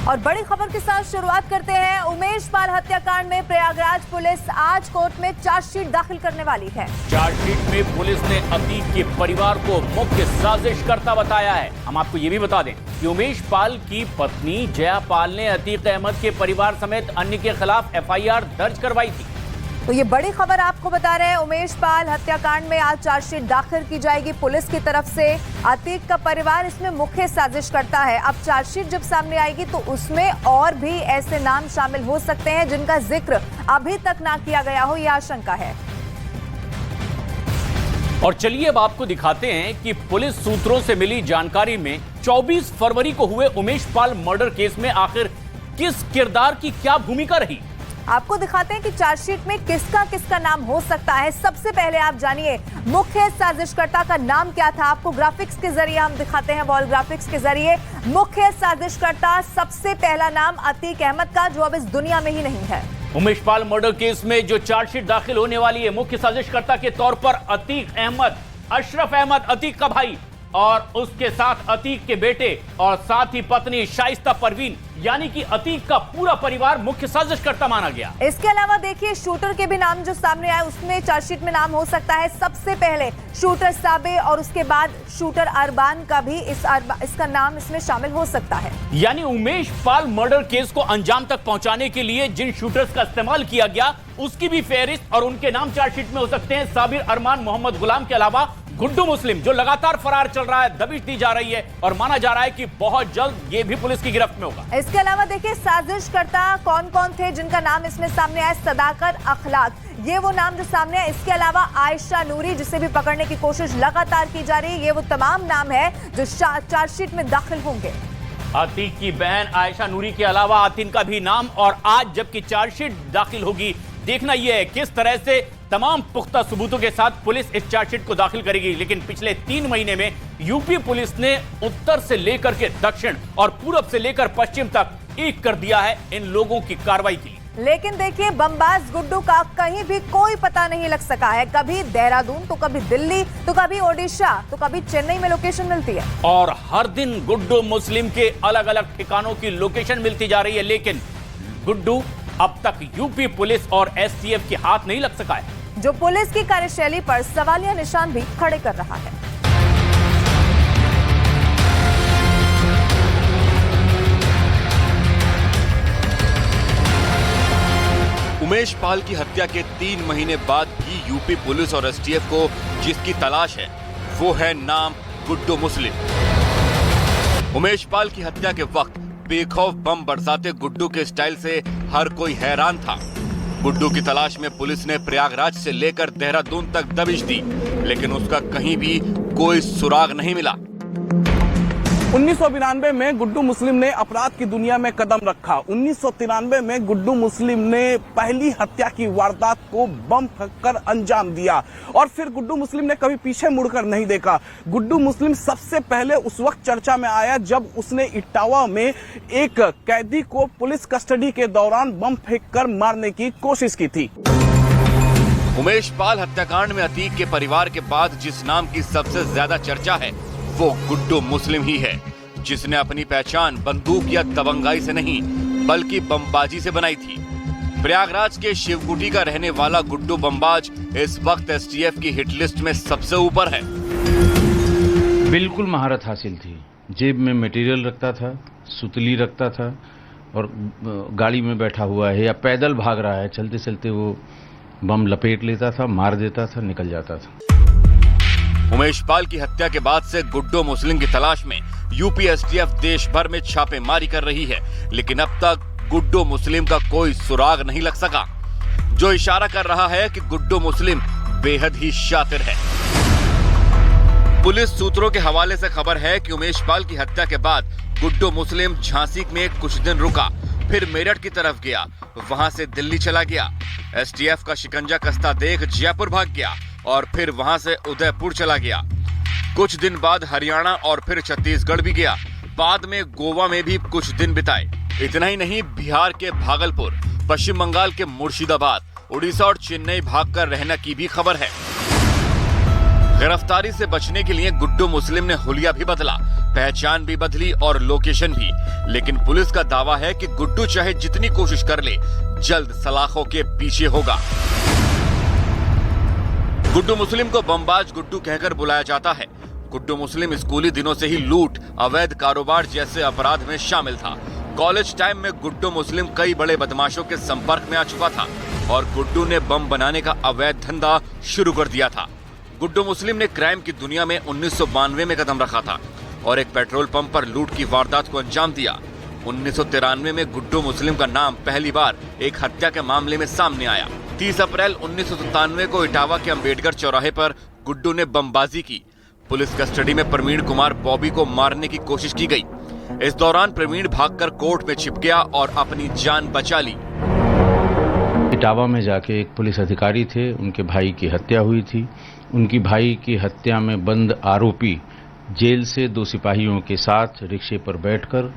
और बड़ी खबर के साथ शुरुआत करते हैं। उमेश पाल हत्याकांड में प्रयागराज पुलिस आज कोर्ट में चार्जशीट दाखिल करने वाली है। चार्जशीट में पुलिस ने अतीक के परिवार को मुख्य साजिशकर्ता बताया है। हम आपको ये भी बता दें कि उमेश पाल की पत्नी जया पाल ने अतीक अहमद के परिवार समेत अन्य के खिलाफ एफआईआर दर्ज करवाई थी। तो ये बड़ी खबर आपको बता रहे हैं। उमेश पाल हत्याकांड में आज चार्जशीट दाखिल की जाएगी पुलिस की तरफ से। अतीक का परिवार इसमें मुख्य साजिशकर्ता है। अब चार्जशीट जब सामने आएगी तो उसमें और भी ऐसे नाम शामिल हो सकते हैं जिनका जिक्र अभी तक ना किया गया हो, यह आशंका है। और चलिए अब आपको दिखाते हैं कि पुलिस सूत्रों से मिली जानकारी में 24 फरवरी को हुए उमेश पाल मर्डर केस में आखिर किस किरदार की क्या भूमिका रही। आपको दिखाते हैं कि चार्जशीट में किसका किसका नाम हो सकता है। सबसे पहले आप जानिए मुख्य साजिशकर्ता का नाम क्या था। आपको ग्राफिक्स के जरिए हम दिखाते हैं, वॉल ग्राफिक्स के जरिए। मुख्य साजिशकर्ता सबसे पहला नाम अतीक अहमद का, जो अब इस दुनिया में ही नहीं है। उमेश पाल मर्डर केस में जो चार्जशीट दाखिल होने वाली है, मुख्य साजिशकर्ता के तौर पर अतीक अहमद, अशरफ अहमद अतीक का भाई, और उसके साथ अतीक के बेटे और साथ ही पत्नी शाइस्ता परवीन, यानी कि अतीक का पूरा परिवार मुख्य साजिशकर्ता माना गया। इसके अलावा देखिए शूटर के भी नाम जो सामने आए, उसमें चार्जशीट में नाम हो सकता है। सबसे पहले शूटर साबे और उसके बाद शूटर अरबान का भी इसका नाम इसमें शामिल हो सकता है। यानी उमेश पाल मर्डर केस को अंजाम तक पहुंचाने के लिए जिन शूटर्स का इस्तेमाल किया गया उसकी भी फेहरिस्त और उनके नाम चार्जशीट में हो सकते हैं। साबिर अरमान, मोहम्मद गुलाम के अलावा गुड्डू मुस्लिम, जो लगातार फरार चल रहा है, दबिश दी जा रही है और माना जा रहा है कि बहुत जल्द ये भी पुलिस की गिरफ्त में होगा। इसके अलावा देखिए साजिशकर्ता कौन कौन थे जिनका नाम इसमें सामने आया। सदाकत अखलाक, ये वो नाम जो सामने है। इसके अलावा आयशा नूरी, जिसे भी पकड़ने की कोशिश लगातार की जा रही है। ये वो तमाम नाम है जो चार्जशीट में दाखिल होंगे। अतीक की बहन आयशा नूरी के अलावा आतिन का भी नाम, और आज जबकि चार्जशीट दाखिल होगी, देखना यह है किस तरह से तमाम पुख्ता सबूतों के साथ पुलिस इस चार्जशीट को दाखिल करेगी। लेकिन पिछले 3 महीने में यूपी पुलिस ने उत्तर से लेकर के दक्षिण और पूरब से लेकर पश्चिम तक एक कर दिया है इन लोगों की कार्रवाई के लिए। लेकिन देखिए बमबाज गुड्डू का कहीं भी कोई पता नहीं लग सका है। कभी देहरादून तो कभी दिल्ली तो कभी ओडिशा तो कभी चेन्नई में लोकेशन मिलती है, और हर दिन गुड्डू मुस्लिम के अलग अलग ठिकानों की लोकेशन मिलती जा रही है। लेकिन गुड्डू अब तक यूपी पुलिस और एसटीएफ के हाथ नहीं लग सका है, जो पुलिस की कार्यशैली पर सवालिया निशान भी खड़े कर रहा है। उमेश पाल की हत्या के 3 महीने बाद भी यूपी पुलिस और एसटीएफ को जिसकी तलाश है वो है नाम गुड्डू मुस्लिम। उमेश पाल की हत्या के वक्त बेखौफ बम बरसाते गुड्डू के स्टाइल से हर कोई हैरान था। गुड्डू की तलाश में पुलिस ने प्रयागराज से लेकर देहरादून तक दबिश दी, लेकिन उसका कहीं भी कोई सुराग नहीं मिला। 1992 में गुड्डू मुस्लिम ने अपराध की दुनिया में कदम रखा। 1993 में गुड्डू मुस्लिम ने पहली हत्या की वारदात को बम फेंककर अंजाम दिया और फिर गुड्डू मुस्लिम ने कभी पीछे मुड़कर नहीं देखा। गुड्डू मुस्लिम सबसे पहले उस वक्त चर्चा में आया जब उसने इटावा में एक कैदी को पुलिस कस्टडी के दौरान बम फेंककर मारने की कोशिश की थी। उमेश पाल हत्याकांड में अतीक के परिवार के बाद जिस नाम की सबसे ज्यादा चर्चा है वो गुड्डू मुस्लिम ही है, जिसने अपनी पहचान बंदूक या दबंगाई से नहीं बल्कि बमबाजी से बनाई थी। प्रयागराज के शिवकुटी का रहने वाला गुड्डू बमबाज इस वक्त एसटीएफ की हिट लिस्ट में सबसे ऊपर है। बिल्कुल महारत हासिल थी। जेब में मटेरियल रखता था, सुतली रखता था, और गाड़ी में बैठा हुआ है या पैदल भाग रहा है, चलते चलते वो बम लपेट लेता था, मार देता था, निकल जाता था। उमेश पाल की हत्या के बाद से गुड्डू मुस्लिम की तलाश में यूपी एसटीएफ देश भर में छापेमारी कर रही है, लेकिन अब तक गुड्डू मुस्लिम का कोई सुराग नहीं लग सका, जो इशारा कर रहा है कि गुड्डू मुस्लिम बेहद ही शातिर है। पुलिस सूत्रों के हवाले से खबर है कि उमेश पाल की हत्या के बाद गुड्डू मुस्लिम झांसी में कुछ दिन रुका, फिर मेरठ की तरफ गया, वहां से दिल्ली चला गया, एसटीएफ का शिकंजा कसता देख जयपुर भाग गया और फिर वहां से उदयपुर चला गया। कुछ दिन बाद हरियाणा और फिर छत्तीसगढ़ भी गया। बाद में गोवा में भी कुछ दिन बिताए। इतना ही नहीं, बिहार के भागलपुर, पश्चिम बंगाल के मुर्शिदाबाद, उड़ीसा और चेन्नई भागकर रहने की भी खबर है। गिरफ्तारी से बचने के लिए गुड्डू मुस्लिम ने हुलिया भी बदला। पहचान भी बदली और लोकेशन भी। लेकिन पुलिस का दावा है कि गुड्डू चाहे जितनी कोशिश कर ले, जल्द सलाखों के पीछे होगा। गुड्डू मुस्लिम को बमबाज गुड्डू कहकर बुलाया जाता है। गुड्डू मुस्लिम स्कूली दिनों से ही लूट, अवैध कारोबार जैसे अपराध में शामिल था। कॉलेज टाइम में गुड्डू मुस्लिम कई बड़े बदमाशों के संपर्क में आ चुका था और गुड्डू ने बम बनाने का अवैध धंधा शुरू कर दिया था। गुड्डू मुस्लिम ने क्राइम की दुनिया में 1992 में कदम रखा था और एक पेट्रोल पंप पर लूट की वारदात को अंजाम दिया। 1993 में गुड्डू मुस्लिम का नाम पहली बार एक हत्या के मामले में सामने आया। 30 अप्रैल 1997 को इटावा के अंबेडकर चौराहे पर गुड्डू ने बमबाजी की। पुलिस कस्टडी में प्रवीण कुमार बॉबी को मारने की कोशिश की गई। इस दौरान प्रवीण भागकर कोर्ट में छिप गया और अपनी जान बचा ली। इटावा में जाके एक पुलिस अधिकारी थे, उनके भाई की हत्या हुई थी। उनकी भाई की हत्या में बंद आरोपी जेल से 2 सिपाहियों के साथ रिक्शे पर बैठकर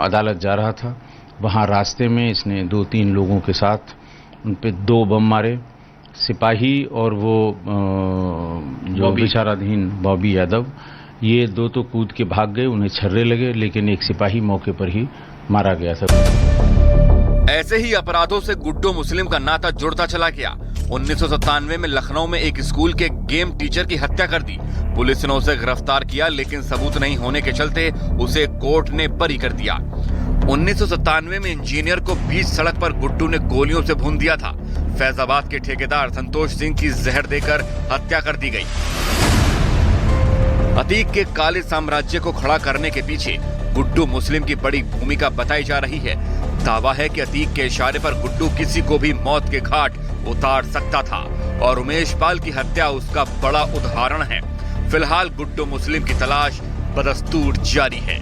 अदालत जा रहा था। वहां रास्ते में इसने 2-3 लोगों के साथ उन पे 2 बम मारे। सिपाही और वो जो विचाराधीन बॉबी यादव, ये 2 तो कूद के भाग गए, उन्हें छर्रे लगे, लेकिन एक सिपाही मौके पर ही मारा गया था। ऐसे ही अपराधों से गुड्डू मुस्लिम का नाता जुड़ता चला गया। 1997 में लखनऊ में एक स्कूल के गेम टीचर की हत्या कर दी। पुलिस ने उसे गिरफ्तार किया, लेकिन सबूत नहीं होने के चलते उसे कोर्ट ने बरी कर दिया। 1997 में इंजीनियर को बीच सड़क पर गुड्डू ने गोलियों से भून दिया था। फैजाबाद के ठेकेदार संतोष सिंह की जहर देकर हत्या कर दी गई। अतीक के काले साम्राज्य को खड़ा करने के पीछे गुड्डू मुस्लिम की बड़ी भूमिका बताई जा रही है। दावा है कि अतीक के इशारे पर गुड्डू किसी को भी मौत के घाट उतार सकता था और उमेश पाल की हत्या उसका बड़ा उदाहरण है। फिलहाल गुड्डू मुस्लिम की तलाश बदस्तूर जारी है।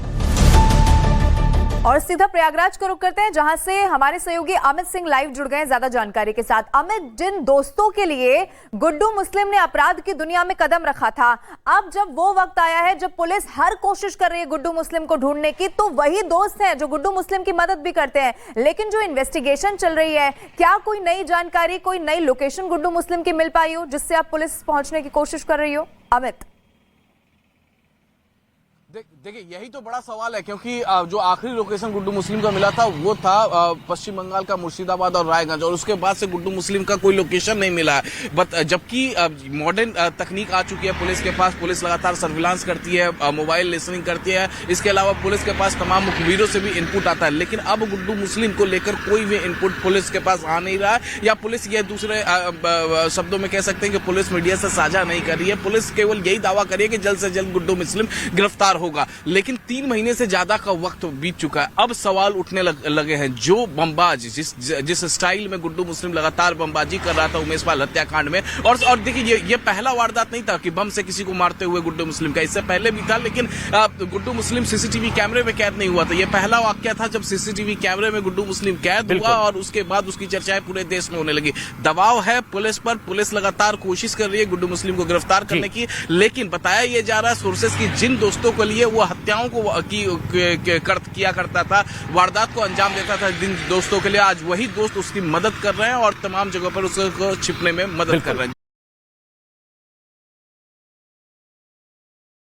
और सीधा प्रयागराज को रुक करते हैं, जहां से हमारे सहयोगी अमित सिंह लाइव जुड़ गए ज्यादा जानकारी के साथ। अमित, जिन दोस्तों के लिए गुड्डू मुस्लिम ने अपराध की दुनिया में कदम रखा था, अब जब वो वक्त आया है जब पुलिस हर कोशिश कर रही है गुड्डू मुस्लिम को ढूंढने की, तो वही दोस्त हैं जो गुड्डू मुस्लिम की मदद भी करते हैं। लेकिन जो इन्वेस्टिगेशन चल रही है, क्या कोई नई जानकारी, कोई नई लोकेशन गुड्डू मुस्लिम की मिल पाई हो जिससे आप पुलिस पहुंचने की कोशिश कर रही हो? अमित, देखिए, यही तो बड़ा सवाल है, क्योंकि जो आखिरी लोकेशन गुड्डू मुस्लिम का मिला था वो था पश्चिम बंगाल का मुर्शिदाबाद और रायगंज, और उसके बाद से गुड्डू मुस्लिम का कोई लोकेशन नहीं मिला है। जबकि मॉडर्न तकनीक आ चुकी है पुलिस के पास। पुलिस लगातार सर्विलांस करती है, मोबाइल लिसनिंग करती है। इसके अलावा पुलिस के पास तमाम मुखबिरों से भी इनपुट आता है। लेकिन अब गुड्डू मुस्लिम को लेकर कोई भी इनपुट पुलिस के पास आ नहीं रहा है, या पुलिस ये दूसरे शब्दों में कह सकते हैं कि पुलिस मीडिया से साझा नहीं कर रही है। पुलिस केवल यही दावा कर रही है कि जल्द से जल्द गुड्डू मुस्लिम गिरफ्तार होगा। लेकिन 3 महीने से ज्यादा का वक्त बीत चुका है। अब सवाल उठने लगे हैं। जो बमबाज जिस स्टाइल में गुड्डू मुस्लिम लगातार बमबाजी कर रहा था उमेश पाल हत्याकांड में, और देखिए, ये पहला वारदात नहीं था कि बम से किसी को मारते हुए गुड्डू मुस्लिम का। इससे पहले भी था, लेकिन गुड्डू मुस्लिम सीसीटीवी कैमरे में कैद नहीं हुआ था। ये पहला वाकया था जब सीसीटीवी कैमरे में गुड्डू मुस्लिम कैद हुआ, और उसके बाद उसकी चर्चाएं पूरे देश में होने लगी। दबाव है पुलिस पर, पुलिस लगातार कोशिश कर रही है गुड्डू मुस्लिम को गिरफ्तार करने की। लेकिन बताया यह जा रहा है सोर्सेस की, जिन दोस्तों के लिए वो हत्याओं को किया करता था, वारदात को अंजाम देता था, जिन दोस्तों के लिए आज वही दोस्त उसकी मदद कर रहे हैं और तमाम जगहों पर उसको छिपने में मदद कर रहे हैं।